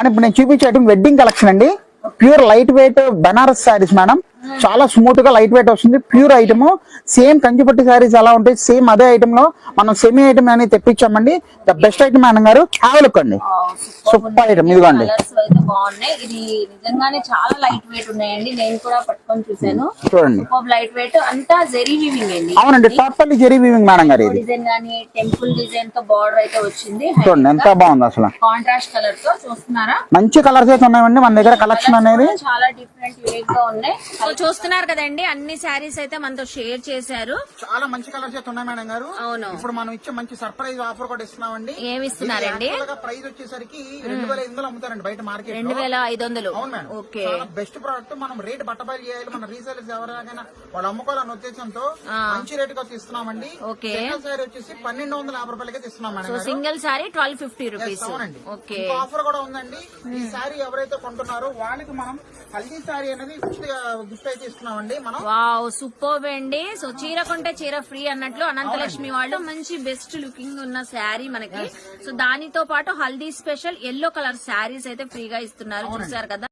ఇప్పుడు నేను చూపించే ఐటమ్ వెడ్డింగ్ కలెక్షన్ అండి. Pure light weight Banaras saris madam. చాలా స్మూత్ గా లైట్ వెయిట్ వస్తుంది. Pure item. సేమ్ కంచిపట్టి శారీస్ ఎలా ఉంటాయి సేమ్ అదే ఐటమ్ లో మనం సెమీ ఐటమ్ అనేది తెప్పించామండి. ద బెస్ట్ ఐటమ్ మేడం గారు. లుక్ అండి, సూపర్ ఐటమ్. ఇదిగోండి, బాగున్నాయి. ఇది నిజంగానే చాలా లైట్ వెయిట్ ఉన్నాయండి. నేను కూడా పట్టుకొని చూసాను. చూడండి, లైట్ వెయిట్ అంతా జెరీ వీవింగ్ అండి. అవునండి, టోటల్లీ జెరీ వీవింగ్ మేడం గారు. ఇది డిజైన్ గానీ టెంపుల్ డిజైన్ తో బార్డర్ అయితే వచ్చింది. చూడండి ఎంత బాగుంది అసలు. కాంట్రాస్ట్ కలర్ తో చూస్తున్నారా, మంచి కలర్స్ అయితే ఉన్నాయండి మన దగ్గర. కలెక్షన్ అనేది చాలా డిఫరెంట్ యూనిక్ గా ఉన్నాయి. చూస్తున్నారు కదండి, అన్ని శారీస్ అయితే మనతో షేర్ చేశారు. చాలా మంచి కలర్స్ అయితే ఉన్నాయి మేడం గారు. అవును, ఇప్పుడు మనం ఇచ్చే మంచి సర్ప్రైజ్ ఆఫర్ కూడా ఇస్తున్నామండి. ఏమి ఇస్తున్నారండి? ప్రైస్ వచ్చేసరికి 2500 అమ్ముతారండి బయట మార్కెట్. 2500. అవును మేడం. Okay, best product. మనం రేట్ బట్టబయలు చేయాలి. మన రీసేలర్స్ ఎవరైనా వాళ్ళు అమ్ముకోవాలన్న ఉద్దేశంతో మంచి రేట్ కి ఇస్తున్నామండి. ఓకే, సింగిల్ సారీ వచ్చేసి 1250 రూపాయలకి ఇస్తున్నాం మేడం. Single sorry 1250 rupees. అవునండి. ఓకే, ఆఫర్ కూడా ఉందండి. ఈ సారీ ఎవరైతే కొంటున్నారో వాళ్ళకి మనం హల్దీ సారీ అనేది గిఫ్ట్ అయితే ఇస్తున్నామండి మనం. వావ్, సూపర్ అండి. సో చీర కొంటే చీర ఫ్రీ అన్నట్లు అనంతలక్ష్మి వాళ్ళు మంచి బెస్ట్ లుకింగ్ ఉన్న శారీ మనకి. సో దానితో పాటు haldi special yellow colour saris అయితే ఫ్రీగా ఇస్తున్నారు. చూసారు కదా.